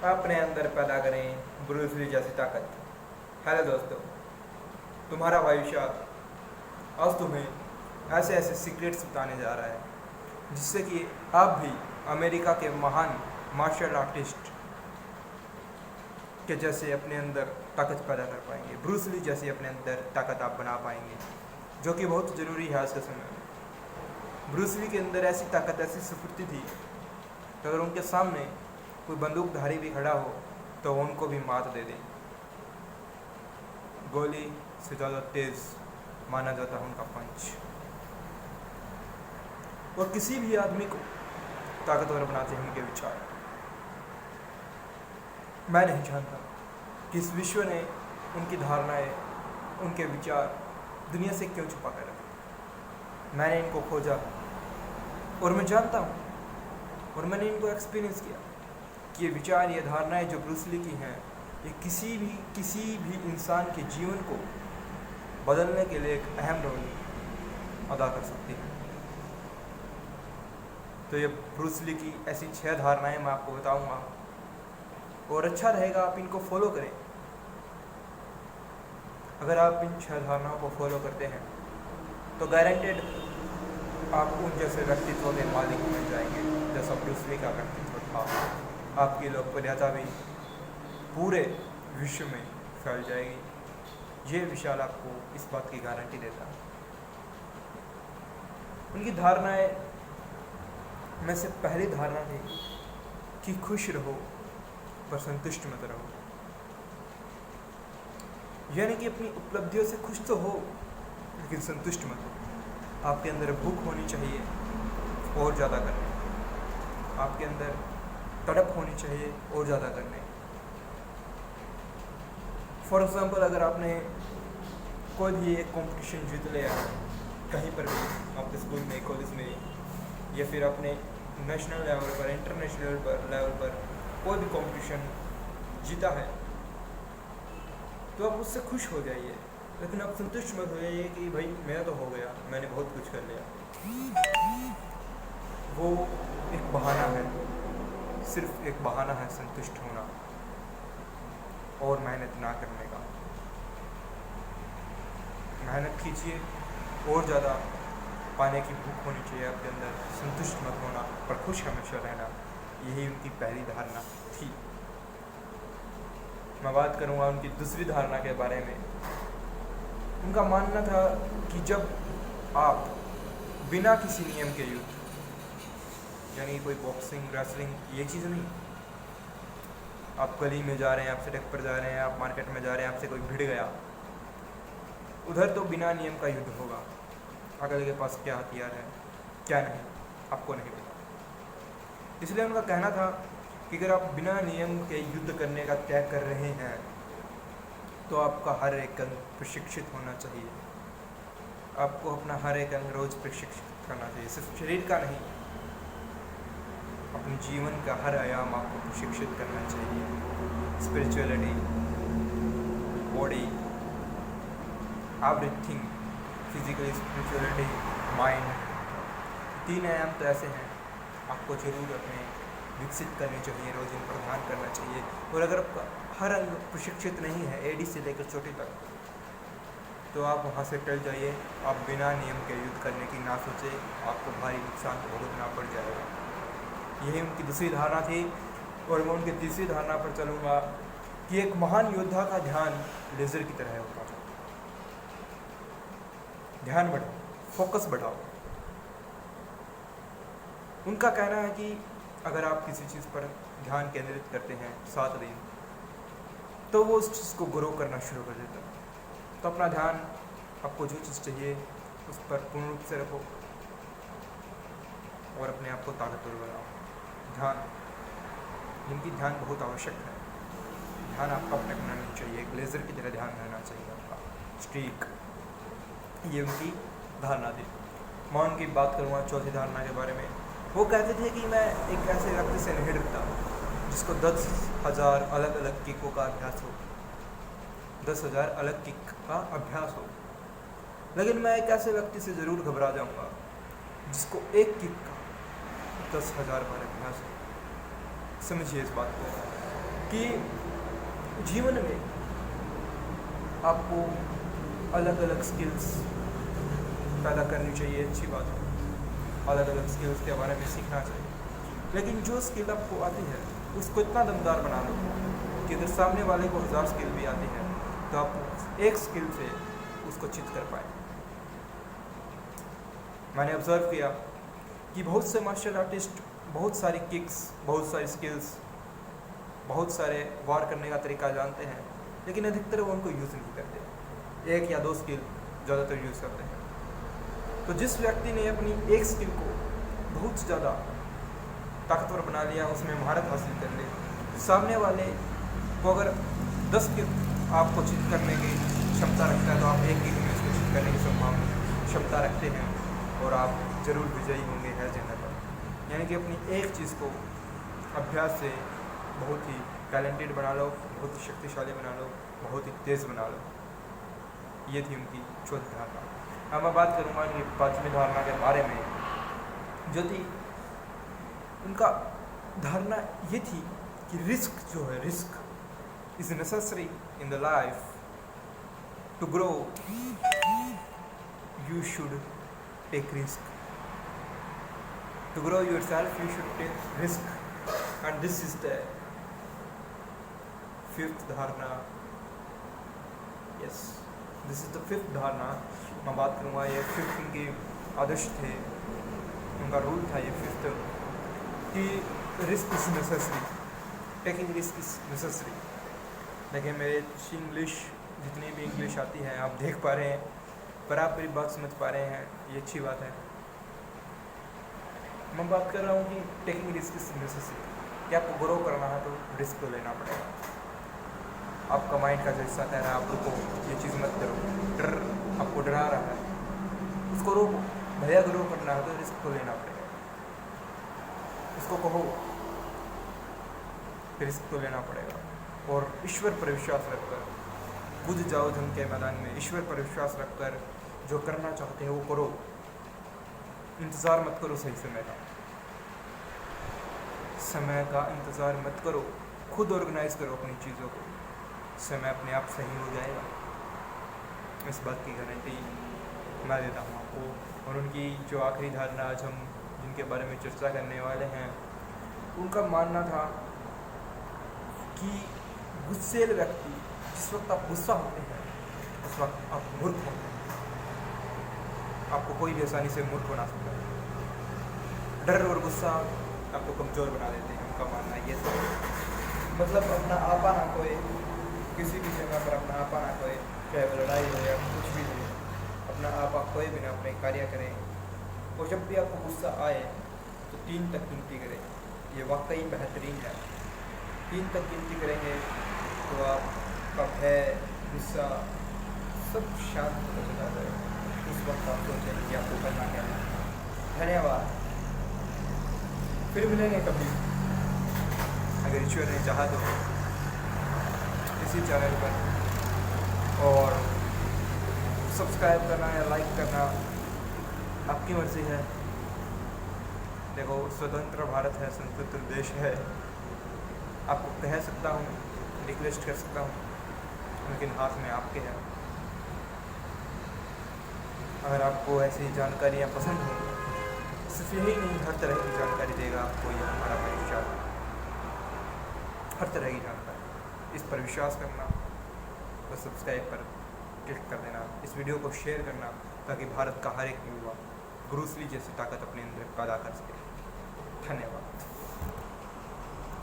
अपने अंदर पैदा करें ब्रूस ली जैसी ताकत। हेलो दोस्तों, तुम्हारा भविष्य आज तुम्हें ऐसे ऐसे सीक्रेट्स बताने जा रहा है जिससे कि आप भी अमेरिका के महान मार्शल आर्टिस्ट के जैसे अपने अंदर ताकत पैदा कर पाएंगे। ब्रूस ली जैसी अपने अंदर ताकत आप बना पाएंगे, जो कि बहुत ज़रूरी है आज के समय में। ब्रूस ली के अंदर ऐसी ताकत, ऐसी स्फूर्ति थी कि अगर उनके सामने कोई बंदूकधारी भी खड़ा हो तो वो उनको भी मात दे दें। गोली से ज़्यादा तेज़ माना जाता है उनका पंच, और किसी भी आदमी को ताकतवर बनाते हैं उनके विचार। मैं नहीं जानता कि इस विश्व ने उनकी धारणाएं, उनके विचार दुनिया से क्यों छुपा कर रखे। मैंने इनको खोजा और मैं जानता हूँ, और मैंने इनको एक्सपीरियंस किया कि ये विचार, ये धारणाएं जो ब्रूस ली की हैं, ये किसी भी इंसान के जीवन को बदलने के लिए एक अहम रोल अदा कर सकती हैं। तो ये ब्रूस ली की ऐसी 6 धारणाएं मैं आपको बताऊंगा, और अच्छा रहेगा आप इनको फॉलो करें। अगर आप इन 6 धारणाओं को फॉलो करते हैं तो गारंटेड आप उन जैसे व्यक्तित्व के मालिक बन जाएंगे जैसा ब्रूस ली का व्यक्तित्व था। आपकी लोकप्रियता भी पूरे विश्व में फैल जाएगी। ये विशाल आपको इस बात की गारंटी देता है। उनकी धारणाएं में से पहली धारणा थी कि खुश रहो पर संतुष्ट मत रहो। यानी कि अपनी उपलब्धियों से खुश तो हो लेकिन संतुष्ट मत हो। आपके अंदर भूख होनी चाहिए और ज़्यादा करने, आपके अंदर तड़प होनी चाहिए और ज़्यादा करने। फॉर एग्ज़ाम्पल, अगर आपने कोई भी एक कंपटीशन जीत लिया कहीं पर भी, आपके स्कूल में, कॉलेज में, या फिर अपने नेशनल लेवल पर, इंटरनेशनल लेवल पर कोई भी कंपटीशन जीता है, तो आप उससे खुश हो जाइए, लेकिन आप संतुष्ट मत हो जाइए कि भाई मेरा तो हो गया, मैंने बहुत कुछ कर लिया। वो एक बहाना है, सिर्फ एक बहाना है संतुष्ट होना और मेहनत ना करने का। मेहनत कीजिए और ज़्यादा पाने की भूख होनी चाहिए आपके अंदर। संतुष्ट मत होना पर खुश हमेशा रहना, यही उनकी पहली धारणा थी। मैं बात करूँगा उनकी दूसरी धारणा के बारे में। उनका मानना था कि जब आप बिना किसी नियम के युद्ध, यानी कोई बॉक्सिंग, रेसलिंग, ये चीज़ नहीं, आप गली में जा रहे हैं, आप सड़क पर जा रहे हैं, आप मार्केट में जा रहे हैं, आपसे कोई भिड़ गया, उधर तो बिना नियम का युद्ध होगा। अगले के पास क्या हथियार है क्या नहीं, आपको नहीं पता। इसलिए उनका कहना था कि अगर आप बिना नियम के युद्ध करने का त्याग कर रहे हैं तो आपका हर एक अंग प्रशिक्षित होना चाहिए। आपको अपना हर एक अंग रोज प्रशिक्षित करना चाहिए, सिर्फ शरीर का नहीं, अपने जीवन का हर आयाम आपको प्रशिक्षित करना चाहिए। Spirituality, body, everything, physically, spirituality, mind, 3 आयाम तो ऐसे हैं आपको जरूर अपने विकसित करने चाहिए, रोज इन पर ध्यान करना चाहिए। और अगर आपका हर अंग प्रशिक्षित नहीं है, एडी से लेकर चोटी तक, तो आप वहाँ से टल जाइए। आप बिना नियम के युद्ध करने की ना सोचें, आपको भारी नुकसान भुगतना पड़ जाएगा। यही उनकी दूसरी धारणा थी। और मैं उनकी तीसरी धारणा पर चलूँगा कि एक महान योद्धा का ध्यान लेज़र की तरह होता था। ध्यान बढ़ाओ, फोकस बढ़ाओ। उनका कहना है कि अगर आप किसी चीज़ पर ध्यान केंद्रित करते हैं 7 दिन, तो वो उस चीज़ को ग्रो करना शुरू कर देता है। तो अपना ध्यान, आपको जो चीज़ चाहिए उस पर पूर्ण रूप से रखो और अपने आप को ताकतवर बनाओ। ध्यान, जिनकी ध्यान बहुत आवश्यक है, ध्यान आपका भटकना नहीं चाहिए, एक लेज़र की तरह ध्यान रहना चाहिए आपका, स्ट्रीक। ये उनकी धारणा थी। मैं उनकी बात करूँगा चौथी धारणा के बारे में। वो कहते थे कि मैं एक ऐसे व्यक्ति से नहीं डरता जिसको 10,000 अलग अलग किकों का अभ्यास हो, 10,000 अलग किक का अभ्यास हो, लेकिन मैं एक ऐसे व्यक्ति से ज़रूर घबरा जाऊँगा जिसको एक किक का 10,000 बार अभ्यास हो। समझिए इस बात को। कि जीवन में आपको अलग अलग स्किल्स पैदा करनी चाहिए, अच्छी बात है, अलग अलग स्किल्स के बारे में सीखना चाहिए, लेकिन जो स्किल आपको आती है उसको इतना दमदार बना लो कि अगर सामने वाले को 1000 स्किल भी आती है तो आप एक स्किल से उसको चित कर पाए। मैंने ऑब्जर्व किया कि बहुत से मार्शल आर्टिस्ट बहुत सारी किक्स, बहुत सारी स्किल्स, बहुत सारे वार करने का तरीका जानते हैं, लेकिन अधिकतर वो उनको यूज़ नहीं करते, 1 या 2 स्किल ज़्यादातर यूज़ करते हैं। तो जिस व्यक्ति ने अपनी एक स्किल को बहुत ज़्यादा ताकतवर बना लिया, उसमें महारत हासिल कर ली, सामने वाले को अगर 10 स्किल आपको चित करने की क्षमता रखता है तो आप एक किक में उसको चित करने की क्षमता रखते हैं और आप जरूर विजयी होंगे हर जगह पर। यानी कि अपनी एक चीज़ को अभ्यास से बहुत ही टैलेंटेड बना लो, बहुत ही शक्तिशाली बना लो, बहुत ही तेज़ बना लो। ये थी उनकी चौथी धारणा। अब मैं बात करूँगा कि 5वीं धारणा के बारे में, जो थी उनका धारणा ये थी कि रिस्क जो है, risk is necessary in the life. To grow you should take risk, to grow yourself you should take risk, and this is the 5th धारणा। Yes, this is the 5th धारणा। मैं बात करूँगा, ये 5th उनके आदर्श थे, उनका रूल था ये 5th, कि risk is necessary, taking risk is necessary. देखिए मेरे इंग्लिश, जितनी भी इंग्लिश आती है आप देख पा रहे हैं, पर आप मेरी बात समझ पा रहे हैं, ये अच्छी बात है। मैं बात कर रहा हूँ कि टेकिंग रिस्क इज नेसेसरी, कि आपको ग्रो करना है तो रिस्क तो लेना पड़ेगा। आपका माइंड का जो हिस्सा कह रहा है आप रुको, ये चीज़ मत करो, डर आपको डरा रहा है, उसको रोको। भैया ग्रो करना है तो रिस्क तो लेना पड़ेगा, उसको कहो रिस्क तो लेना पड़ेगा। और ईश्वर पर विश्वास रखकर कूद जाओ जंग के मैदान में, ईश्वर पर विश्वास रखकर जो करना चाहते हैं वो करो। इंतज़ार मत करो सही समय का इंतज़ार मत करो, खुद ऑर्गेनाइज करो अपनी चीज़ों को, समय अपने आप सही हो जाएगा। इस बात की गारंटी मैं देता हूँ आपको। और उनकी जो आखिरी धारणा आज हम जिनके बारे में चर्चा करने वाले हैं, उनका मानना था कि गुस्सेल व्यक्ति, जिस वक्त आप गुस्सा होते हैं उस वक्त आप मूर्ख होते हैं, आपको कोई भी आसानी से मूर्ख बना सकता है। डर और गुस्सा आपको कमज़ोर बना देते हैं, उनका मानना ये था। मतलब अपना आपा ना खोए, किसी भी जगह पर अपना आपा ना खोए, चाहे वो लड़ाई हो या कुछ भी हो, अपना आपा खोए बिना अपने कार्य करें। और जब भी आपको गुस्सा आए तो 3 तक गिनती करें, ये वाकई बेहतरीन है। 3 तक गिनती करेंगे तो आपका भय, गुस्सा सब शांत हो जाता है। उस वक्त आप सोचें कि आपको करना क्या है। धन्यवाद, फिर मिलेंगे कभी, अगर ईश्वर ने चाहा तो, इसी चैनल पर। और सब्सक्राइब करना या लाइक करना आपकी मर्ज़ी है। देखो, स्वतंत्र भारत है, स्वतंत्र देश है, आपको कह सकता हूँ, रिक्वेस्ट कर सकता हूँ, लेकिन हाथ में आपके है। अगर आपको ऐसी जानकारियाँ पसंद हों, सिर्फ यही नहीं, हर तरह की जानकारी देगा आपको ये हमारा परीक्षा, हर तरह की जानकारी। इस पर विश्वास करना और सब्सक्राइब पर क्लिक कर देना, इस वीडियो को शेयर करना, ताकि भारत का हर एक युवा ब्रूस ली जैसी ताकत अपने अंदर पैदा कर सके। धन्यवाद।